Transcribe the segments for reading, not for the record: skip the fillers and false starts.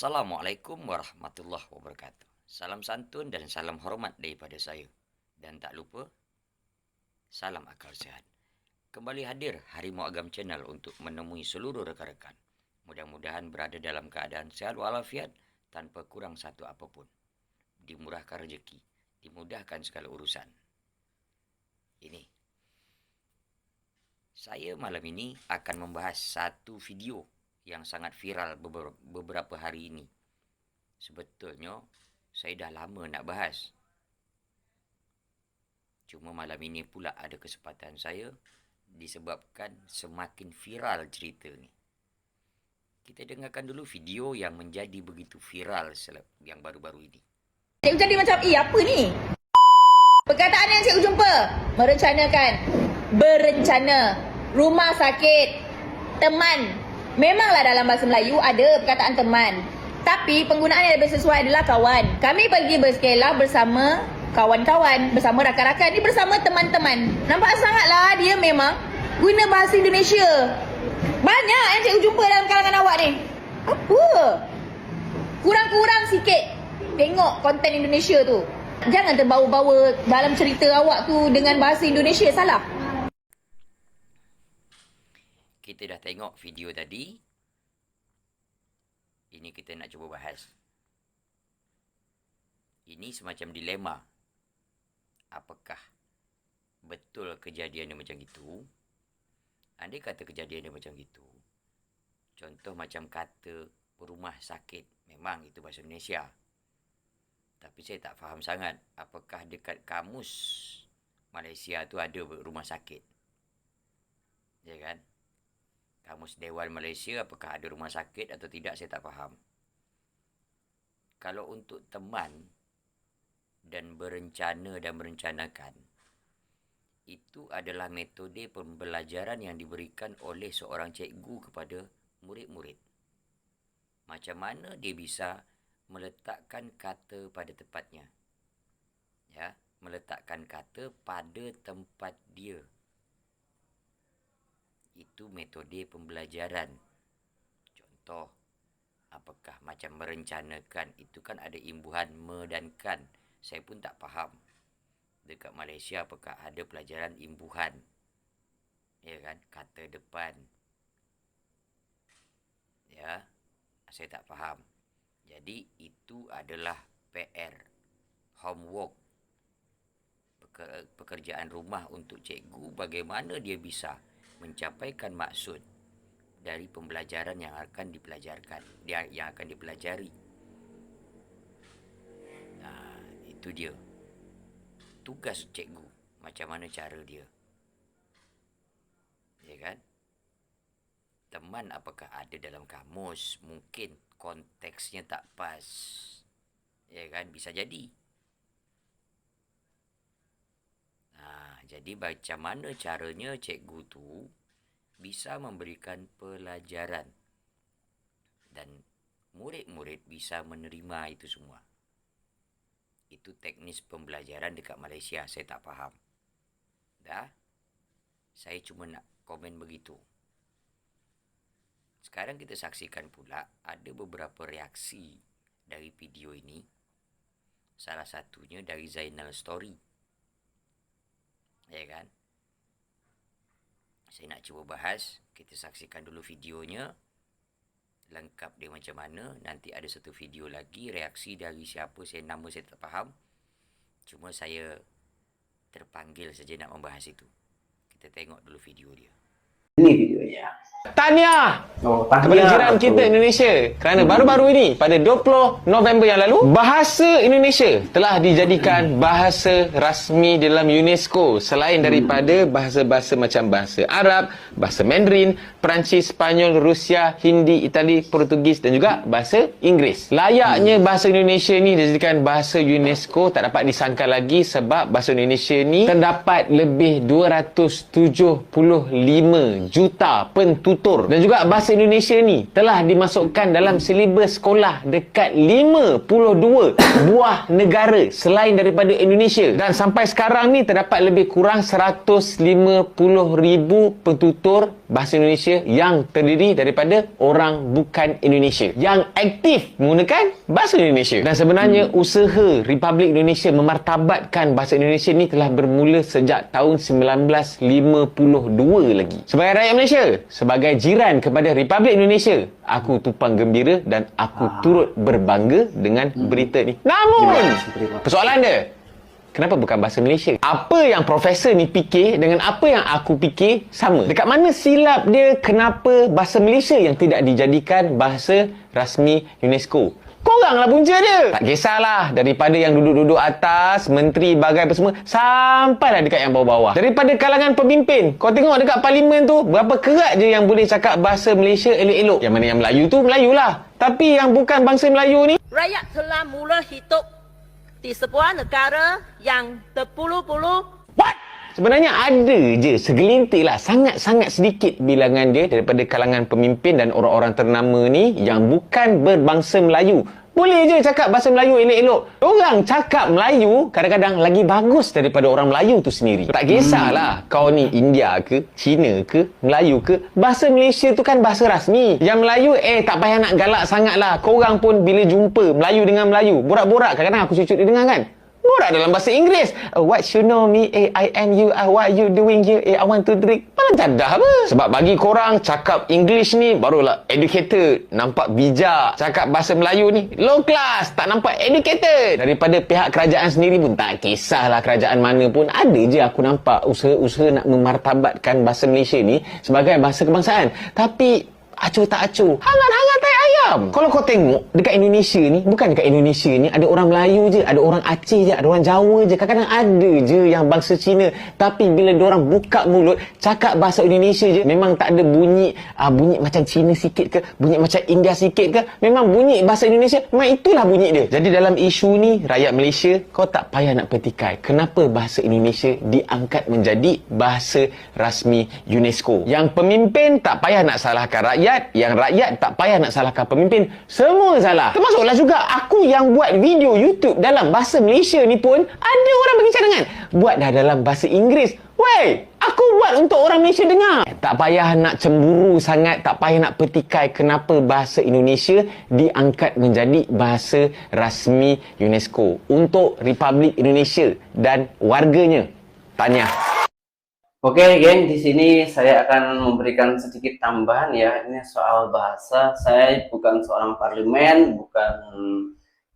Assalamualaikum warahmatullahi wabarakatuh. Salam santun dan salam hormat daripada saya. Dan tak lupa, salam akal sehat. Kembali hadir Harimau Agam Channel untuk menemui seluruh rekan-rekan. Mudah-mudahan berada dalam keadaan sehat walafiat tanpa kurang satu apapun. Dimurahkan rezeki, dimudahkan segala urusan. Ini. Saya malam ini akan membahas satu video yang sangat viral beberapa hari ini. Sebetulnya, saya dah lama nak bahas. Cuma malam ini pula ada kesempatan saya disebabkan semakin viral cerita ni. Kita dengarkan dulu video yang menjadi begitu viral yang baru-baru ini. Cikgu jadi macam, apa ni? Perkataan yang cikgu jumpa, berencana, rumah sakit, teman. Memanglah dalam bahasa Melayu ada perkataan teman. Tapi penggunaan yang lebih sesuai adalah kawan. Kami pergi bersekelah bersama kawan-kawan, bersama rakan-rakan, ni bersama teman-teman. Nampak sangatlah dia memang guna bahasa Indonesia. Banyak yang cikgu jumpa dalam kalangan awak ni. Apa? Kurang-kurang sikit tengok konten Indonesia tu. Jangan terbawa-bawa dalam cerita awak tu dengan bahasa Indonesia, salah. Kita dah tengok video tadi. Ini kita nak cuba bahas. Ini semacam dilema. Apakah betul kejadian dia macam itu? Andai kata kejadian dia macam itu, contoh macam kata rumah sakit, memang itu bahasa Indonesia. Tapi saya tak faham sangat apakah dekat kamus Malaysia tu ada rumah sakit. Ya kan? Kamus Dewan Malaysia apakah ada rumah sakit atau tidak, saya tak faham. Kalau untuk teman dan berencana dan merencanakan, itu adalah metode pembelajaran yang diberikan oleh seorang cikgu kepada murid-murid. Macam mana dia bisa meletakkan kata pada tempatnya. Ya, meletakkan kata pada tempat dia. Itu metode pembelajaran. Contoh, apakah macam merencanakan, itu kan ada imbuhan me dan kan. Saya pun tak faham. Dekat Malaysia apakah ada pelajaran imbuhan? Ya kan, kata depan. Ya, saya tak faham. Jadi itu adalah PR, homework, pekerjaan rumah untuk cikgu, bagaimana dia bisa mencapaikan maksud dari pembelajaran yang akan dipelajarkan, yang akan dipelajari. Nah, itu dia. Tugas cikgu, macam mana cara dia. Ya kan? Teman apakah ada dalam kamus? Mungkin konteksnya tak pas. Ya kan? Bisa jadi. Jadi macam mana caranya cikgu tu bisa memberikan pelajaran dan murid-murid bisa menerima itu semua. Itu teknis pembelajaran dekat Malaysia, saya tak faham. Dah? Saya cuma nak komen begitu. Sekarang kita saksikan pula ada beberapa reaksi dari video ini. Salah satunya dari Zainal Story. Ya kan? Saya nak cuba bahas. Kita saksikan dulu videonya. Lengkap dia macam mana. Nanti ada satu video lagi. Reaksi dari siapa, nama saya tak faham. Cuma saya terpanggil saja nak membahas itu. Kita tengok dulu video dia. Ini videonya. Tahniah kepada jiran kita Indonesia kerana baru-baru ini pada 20 November yang lalu bahasa Indonesia telah dijadikan bahasa rasmi dalam UNESCO selain daripada bahasa-bahasa macam bahasa Arab, bahasa Mandarin, Perancis, Sepanyol, Rusia, Hindi, Itali, Portugis dan juga bahasa Inggeris. Layaknya bahasa Indonesia ni dijadikan bahasa UNESCO tak dapat disangka lagi sebab bahasa Indonesia ni terdapat lebih 275 juta pentutur dan juga bahasa Indonesia ni telah dimasukkan dalam silibus sekolah dekat 52 buah negara selain daripada Indonesia dan sampai sekarang ni terdapat lebih kurang 150,000 pentutur tutor bahasa Indonesia yang terdiri daripada orang bukan Indonesia yang aktif menggunakan bahasa Indonesia. Dan sebenarnya usaha Republik Indonesia memartabatkan bahasa Indonesia ni telah bermula sejak tahun 1952 lagi. Sebagai rakyat Malaysia, sebagai jiran kepada Republik Indonesia, aku tumpang gembira dan aku turut berbangga dengan berita ni. Namun, persoalan dia, kenapa bukan bahasa Malaysia? Apa yang profesor ni fikir dengan apa yang aku fikir sama. Dekat mana silap dia kenapa bahasa Malaysia yang tidak dijadikan bahasa rasmi UNESCO? Koranglah punca dia. Tak kisahlah, daripada yang duduk-duduk atas, menteri, bagai apa semua, sampailah dekat yang bawah-bawah. Daripada kalangan pemimpin, kau tengok dekat parlimen tu, berapa kerat je yang boleh cakap bahasa Malaysia elok-elok. Yang mana yang Melayu tu, Melayu lah. Tapi yang bukan bangsa Melayu ni, rakyat telah mula hidup di sebuah negara yang berpuluh-puluh. sebenarnya ada je segelintir lah, sangat-sangat sedikit bilangan dia daripada kalangan pemimpin dan orang-orang ternama ni yang bukan berbangsa Melayu. Boleh je cakap bahasa Melayu elok-elok. Orang cakap Melayu kadang-kadang lagi bagus daripada orang Melayu tu sendiri. Tak kisahlah kau ni India ke, Cina ke, Melayu ke, bahasa Malaysia tu kan bahasa rasmi. Yang Melayu tak payah nak galak sangat lah. Korang pun bila jumpa Melayu dengan Melayu, borak-borak kadang-kadang aku cucuk dia dengar kan. Borak dalam bahasa Inggeris. What you know me, I am you, what you doing here, I want to drink. Malah jadah apa? Sebab bagi korang cakap English ni barulah educated, nampak bijak. Cakap bahasa Melayu ni low class, tak nampak educated. Daripada pihak kerajaan sendiri pun tak kisahlah kerajaan mana pun, ada je aku nampak usaha-usaha nak memartabatkan bahasa Malaysia ni sebagai bahasa kebangsaan. Tapi acuh tak acuh, hangat-hangat tai ayam. Kalau kau tengok dekat Indonesia ni, bukan dekat Indonesia ni ada orang Melayu je, ada orang Aceh je, ada orang Jawa je, kadang-kadang ada je yang bangsa Cina. Tapi bila diorang buka mulut cakap bahasa Indonesia je, memang tak ada bunyi bunyi macam Cina sikit ke, bunyi macam India sikit ke, memang bunyi bahasa Indonesia, memang itulah bunyi dia. Jadi dalam isu ni, rakyat Malaysia, kau tak payah nak petikai kenapa bahasa Indonesia diangkat menjadi bahasa rasmi UNESCO. Yang pemimpin tak payah nak salahkan rakyat, yang rakyat tak payah nak salahkan pemimpin. Semua salah. Termasuklah juga aku yang buat video YouTube dalam bahasa Malaysia ni pun ada orang bagi cadangan. Buat dah dalam bahasa Inggeris. Wey, aku buat untuk orang Malaysia dengar. Tak payah nak cemburu sangat, tak payah nak petikai kenapa bahasa Indonesia diangkat menjadi bahasa rasmi UNESCO untuk Republik Indonesia dan warganya. Tahniah. Oke, geng, di sini saya akan memberikan sedikit tambahan ya. Ini soal bahasa. Saya bukan seorang parlemen,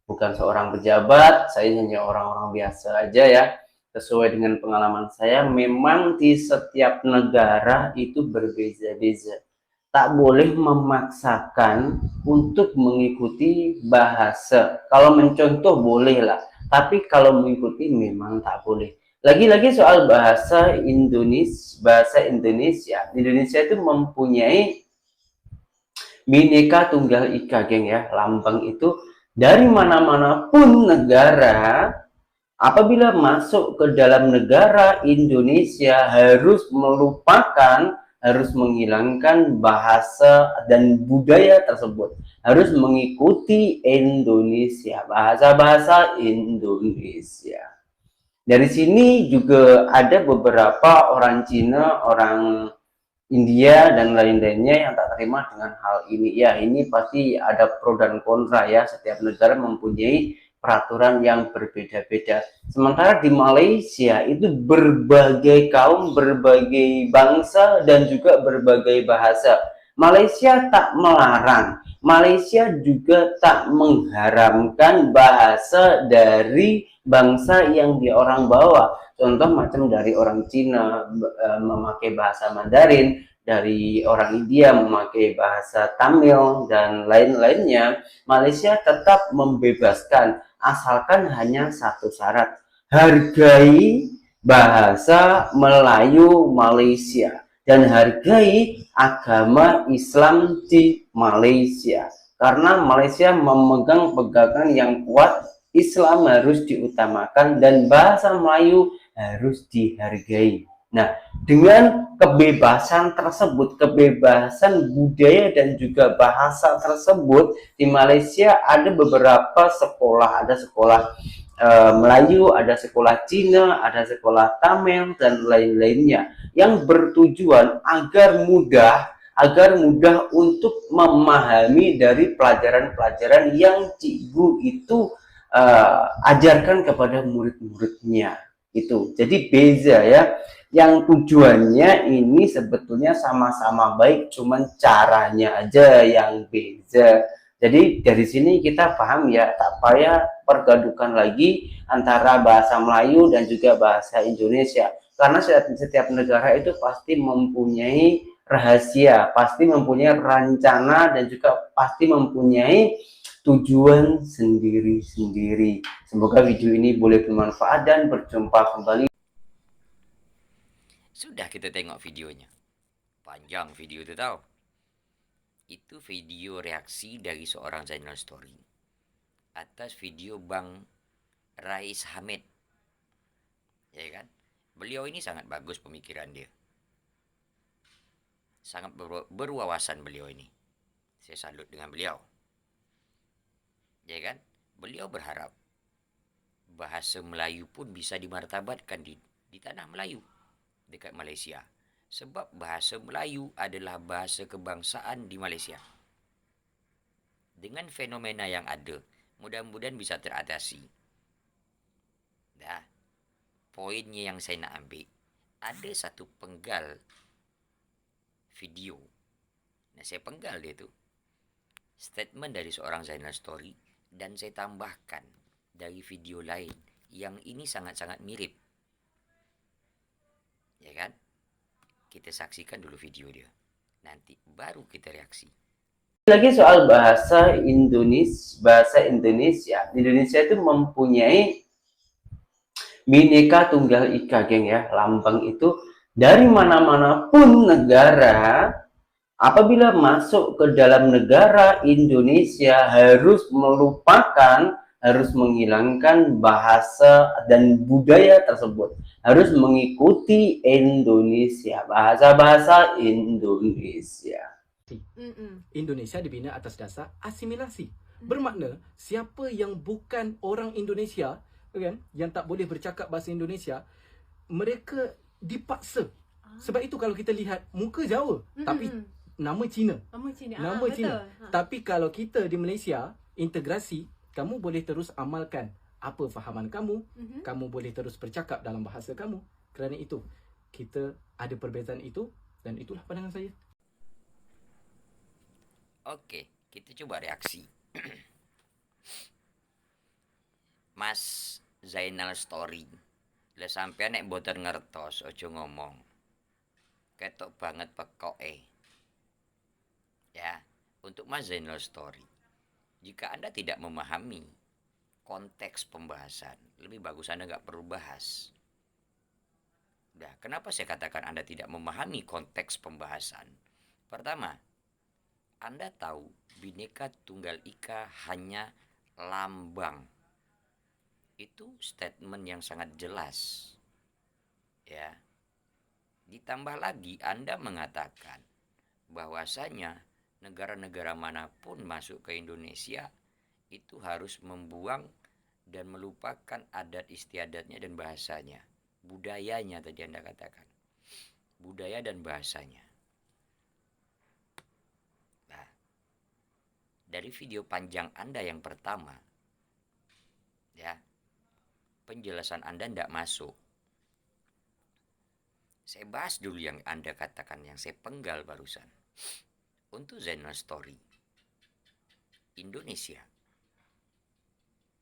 bukan seorang pejabat. Saya hanya orang-orang biasa aja ya. Sesuai dengan pengalaman saya, memang di setiap negara itu berbeza-beza. Tak boleh memaksakan untuk mengikuti bahasa. Kalau mencontoh boleh lah, tapi kalau mengikuti memang tak boleh. Lagi-lagi soal bahasa Indonesia. Indonesia itu mempunyai Bhinneka Tunggal Ika, geng ya. Lambang itu dari mana-mana pun negara, apabila masuk ke dalam negara Indonesia harus melupakan, harus menghilangkan bahasa dan budaya tersebut. Harus mengikuti Indonesia, bahasa-bahasa Indonesia. Dari sini juga ada beberapa orang Cina, orang India, dan lain-lainnya yang tak terima dengan hal ini. Ya, ini pasti ada pro dan kontra ya. Setiap negara mempunyai peraturan yang berbeda-beda. Sementara di Malaysia itu berbagai kaum, berbagai bangsa, dan juga berbagai bahasa. Malaysia tak melarang, Malaysia juga tak mengharamkan bahasa dari bangsa yang dia orang bawa. Contoh macam dari orang Cina memakai bahasa Mandarin, dari orang India memakai bahasa Tamil, dan lain-lainnya. Malaysia tetap membebaskan, asalkan hanya satu syarat: hargai bahasa Melayu Malaysia dan hargai agama Islam di Malaysia. Karena Malaysia memegang pegangan yang kuat, Islam harus diutamakan dan bahasa Melayu harus dihargai. Nah, dengan kebebasan tersebut, kebebasan budaya dan juga bahasa tersebut, di Malaysia ada beberapa sekolah, ada sekolah Melayu, ada sekolah Cina, ada sekolah Tamil, dan lain-lainnya, yang bertujuan agar mudah untuk memahami dari pelajaran-pelajaran yang cikgu itu ajarkan kepada murid-muridnya. Itu jadi beza ya, yang tujuannya ini sebetulnya sama-sama baik, cuman caranya aja yang beza. Jadi dari sini kita paham ya, tak payah pergadukan lagi antara bahasa Melayu dan juga bahasa Indonesia, karena setiap negara itu pasti mempunyai rahasia, pasti mempunyai rencana, dan juga pasti mempunyai tujuan sendiri-sendiri. Semoga video ini boleh bermanfaat dan berjumpa kembali. Sudah kita tengok videonya. Panjang video itu tahu. Itu video reaksi dari seorang Zainal Story atas video Bang Rais Hamid. Ya kan? Beliau ini sangat bagus pemikiran dia. Sangat berwawasan beliau ini. Saya salut dengan beliau. Ya kan? Beliau berharap bahasa Melayu pun bisa dimartabatkan di tanah Melayu dekat Malaysia. Sebab bahasa Melayu adalah bahasa kebangsaan di Malaysia. Dengan fenomena yang ada, mudah-mudahan bisa teratasi. Dah. Poinnya yang saya nak ambil, ada satu penggal video. Nah, saya penggal dia tu. Statement dari seorang Zainal Story, dan saya tambahkan dari video lain yang ini sangat-sangat mirip. Ya kan? Kita saksikan dulu video dia. Nanti baru kita reaksi. Lagi soal bahasa Indonesia. Indonesia itu mempunyai Bhinneka Tunggal Ika, geng ya. Lambang itu dari mana-mana pun negara, apabila masuk ke dalam negara Indonesia harus melupakan, harus menghilangkan bahasa dan budaya tersebut, harus mengikuti Indonesia, bahasa-bahasa Indonesia. Indonesia dibina atas dasar asimilasi. Bermakna siapa yang bukan orang Indonesia, kan, yang tak boleh bercakap bahasa Indonesia, mereka dipaksa. Sebab itu kalau kita lihat muka Jawa tapi nama Cina. Nama Cina. Tapi kalau kita di Malaysia integrasi, kamu boleh terus amalkan apa fahaman kamu, kamu boleh terus bercakap dalam bahasa kamu. Kerana itu kita ada perbezaan itu, dan itulah pandangan saya. Okey, kita cuba reaksi. Mas Zainal Story, le sampean nek boten ngertos ojo ngomong. Ketok banget pekok Ya, untuk Mas Zainal Story, jika Anda tidak memahami konteks pembahasan, lebih bagus Anda nggak perlu bahas. Nah, kenapa saya katakan Anda tidak memahami konteks pembahasan? Pertama, Anda tahu Bhinneka Tunggal Ika hanya lambang. Itu statement yang sangat jelas. Ya. Ditambah lagi Anda mengatakan bahwasanya negara-negara manapun masuk ke Indonesia itu harus membuang dan melupakan adat istiadatnya dan bahasanya. Budayanya tadi Anda katakan. Budaya dan bahasanya. Nah, dari video panjang Anda yang pertama, ya, penjelasan Anda tidak masuk. Saya bahas dulu yang Anda katakan, yang saya penggal barusan. Untuk Zainal Story, Indonesia,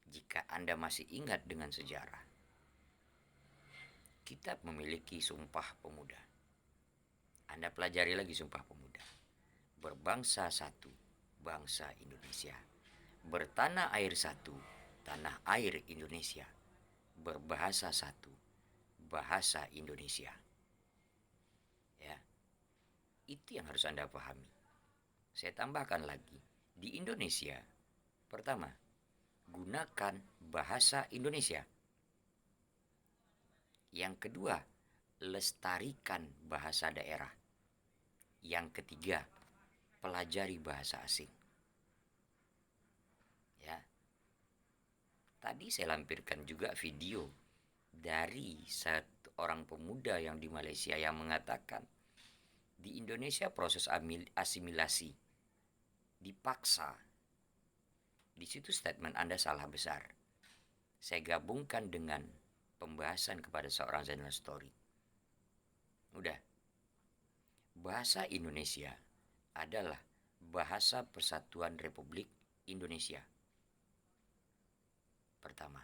jika Anda masih ingat dengan sejarah, kita memiliki Sumpah Pemuda. Anda pelajari lagi Sumpah Pemuda. Berbangsa satu, bangsa Indonesia. Bertanah air satu, tanah air Indonesia. Berbahasa satu, bahasa Indonesia. Ya, itu yang harus Anda pahami. Saya tambahkan lagi, di Indonesia, pertama, gunakan bahasa Indonesia. Yang kedua, lestarikan bahasa daerah. Yang ketiga, pelajari bahasa asing. Ya. Tadi saya lampirkan juga video dari seorang pemuda yang di Malaysia yang mengatakan di Indonesia proses asimilasi dipaksa. Di situ statement Anda salah besar. Saya gabungkan dengan pembahasan kepada seorang Zainal Story. Udah. Bahasa Indonesia adalah bahasa Persatuan Republik Indonesia. Pertama.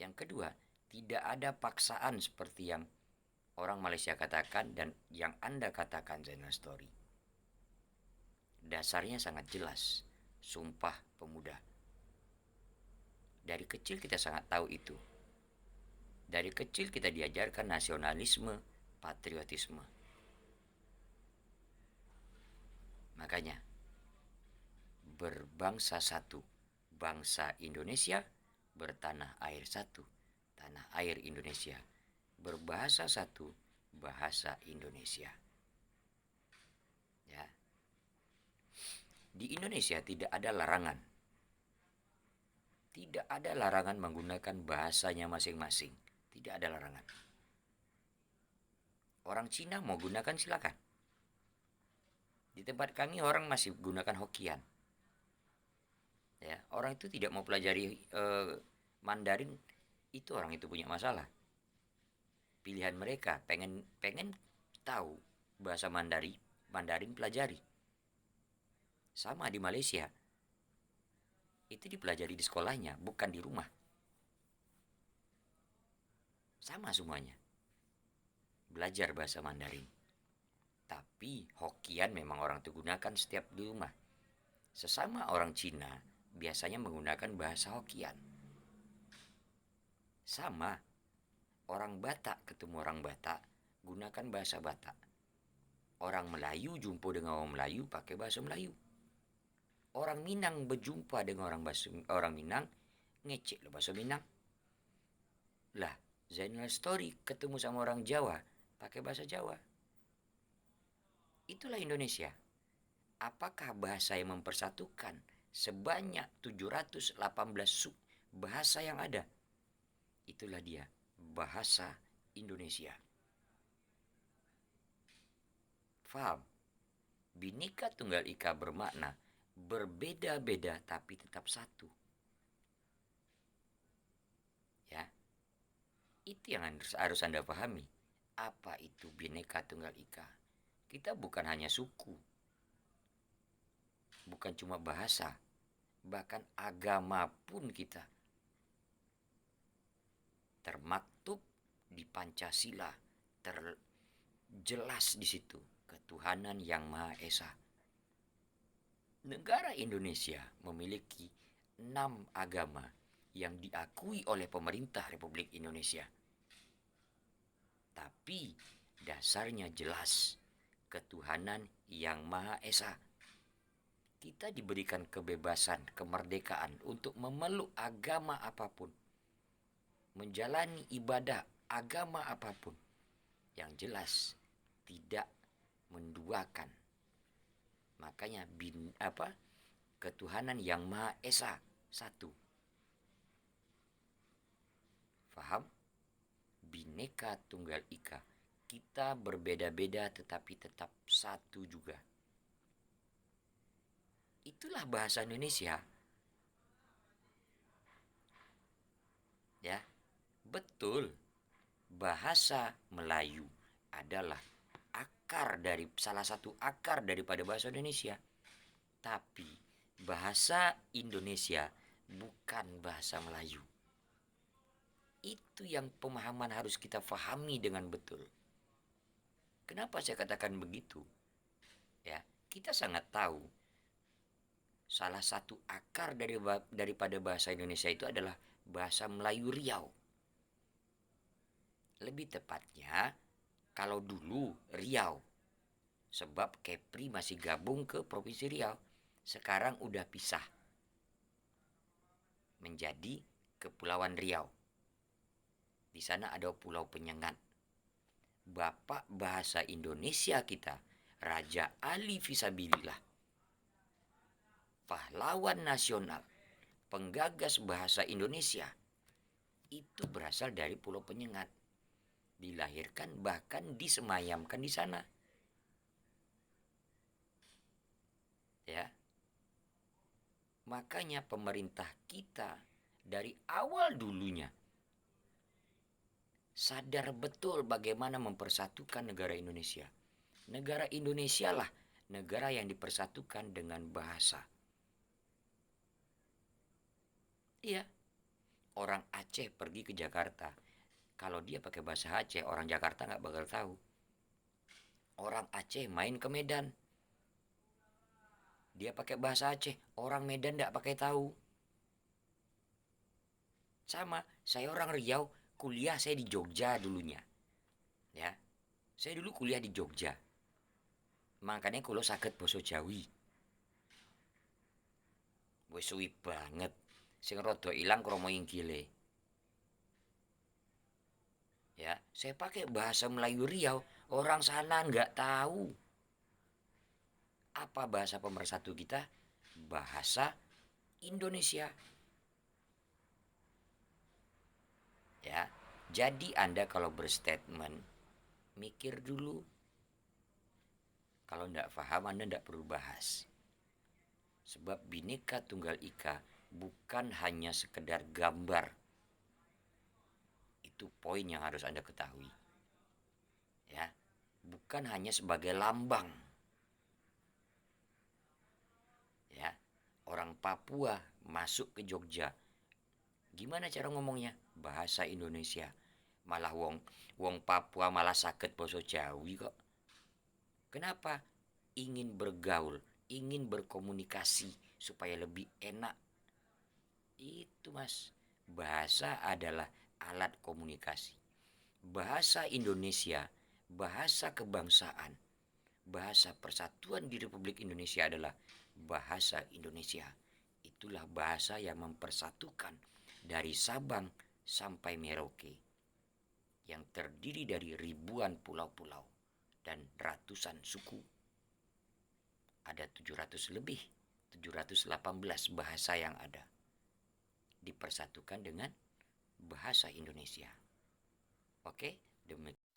Yang kedua, tidak ada paksaan seperti yang orang Malaysia katakan dan yang Anda katakan Zainal Story. Dasarnya sangat jelas. Sumpah Pemuda. Dari kecil kita sangat tahu itu. Dari kecil kita diajarkan nasionalisme, patriotisme. Makanya, berbangsa satu, bangsa Indonesia, bertanah air satu, tanah air Indonesia, berbahasa satu, bahasa Indonesia. Ya. Di Indonesia tidak ada larangan. Tidak ada larangan menggunakan bahasanya masing-masing. Tidak ada larangan. Orang Cina mau gunakan silakan. Di tempat kami orang masih gunakan Hokkien. Ya, orang itu tidak mau pelajari Mandarin, itu orang itu punya masalah. Pilihan mereka pengen tahu bahasa Mandarin pelajari. Sama di Malaysia. Itu dipelajari di sekolahnya, bukan di rumah. Sama semuanya. Belajar bahasa Mandarin. Tapi Hokkien memang orang itu gunakan setiap di rumah. Sesama orang Cina biasanya menggunakan bahasa Hokkien. Sama. Orang Batak ketemu orang Batak gunakan bahasa Batak. Orang Melayu jumpa dengan orang Melayu pakai bahasa Melayu. Orang Minang berjumpa dengan orang Minang ngecek lah bahasa Minang. Lah, Zainal Story ketemu sama orang Jawa pakai bahasa Jawa. Itulah Indonesia. Apakah bahasa yang mempersatukan sebanyak 718 bahasa yang ada? Itulah dia, bahasa Indonesia. Faham? Bhinneka Tunggal Ika bermakna berbeda-beda tapi tetap satu. Ya. Itu yang harus Anda pahami. Apa itu Bhinneka Tunggal Ika? Kita bukan hanya suku. Bukan cuma bahasa. Bahkan agama pun kita. Termaktub di Pancasila. Terjelas di situ. Ketuhanan yang Maha Esa. Negara Indonesia memiliki 6 agama yang diakui oleh pemerintah Republik Indonesia. Tapi dasarnya jelas, ketuhanan yang Maha Esa. Kita diberikan kebebasan, kemerdekaan untuk memeluk agama apapun. Menjalani ibadah agama apapun. Yang jelas tidak menduakan. Makanya ketuhanan yang Maha Esa satu. Faham? Bhinneka Tunggal Ika. Kita berbeda-beda tetapi tetap satu juga. Itulah bahasa Indonesia. Ya. Betul. Bahasa Melayu adalah salah satu akar daripada bahasa Indonesia. Tapi bahasa Indonesia bukan bahasa Melayu. Itu yang pemahaman harus kita fahami dengan betul. Kenapa saya katakan begitu? Ya, kita sangat tahu salah satu akar daripada bahasa Indonesia itu adalah bahasa Melayu Riau. Lebih tepatnya kalau dulu Riau, sebab Kepri masih gabung ke Provinsi Riau. Sekarang udah pisah menjadi Kepulauan Riau. Di sana ada Pulau Penyengat. Bapak bahasa Indonesia kita, Raja Ali Fisabilillah, pahlawan nasional, penggagas bahasa Indonesia, itu berasal dari Pulau Penyengat. Dilahirkan bahkan disemayamkan di sana. Ya. Makanya pemerintah kita dari awal dulunya sadar betul bagaimana mempersatukan negara Indonesia. Negara Indonesia lah negara yang dipersatukan dengan bahasa. Iya, orang Aceh pergi ke Jakarta. Kalau dia pakai bahasa Aceh, orang Jakarta nggak bakal tahu. Orang Aceh main ke Medan. Dia pakai bahasa Aceh, orang Medan nggak pakai tahu. Sama, saya orang Riau, kuliah saya di Jogja dulunya. Ya, saya dulu kuliah di Jogja. Makanya kalau sakit basa Jawi. Wis suwi banget. Sing rada ilang krama inggile. Ya, saya pakai bahasa Melayu Riau, orang sana nggak tahu. Apa bahasa pemersatu kita? Bahasa Indonesia. Ya, jadi Anda kalau berstatement, mikir dulu. Kalau tidak paham, Anda tidak perlu bahas. Sebab Bhinneka Tunggal Ika bukan hanya sekedar gambar. Itu poin yang harus Anda ketahui. Ya, bukan hanya sebagai lambang. Ya, orang Papua masuk ke Jogja. Gimana cara ngomongnya? Bahasa Indonesia. Malah wong Papua malah sakit basa Jawi kok. Kenapa? Ingin bergaul, ingin berkomunikasi supaya lebih enak. Itu Mas. Bahasa adalah alat komunikasi. Bahasa Indonesia, bahasa kebangsaan, bahasa persatuan di Republik Indonesia adalah bahasa Indonesia. Itulah bahasa yang mempersatukan dari Sabang sampai Merauke, yang terdiri dari ribuan pulau-pulau dan ratusan suku. Ada 700 lebih, 718 bahasa yang ada. Dipersatukan dengan bahasa Indonesia. Oke, demikian.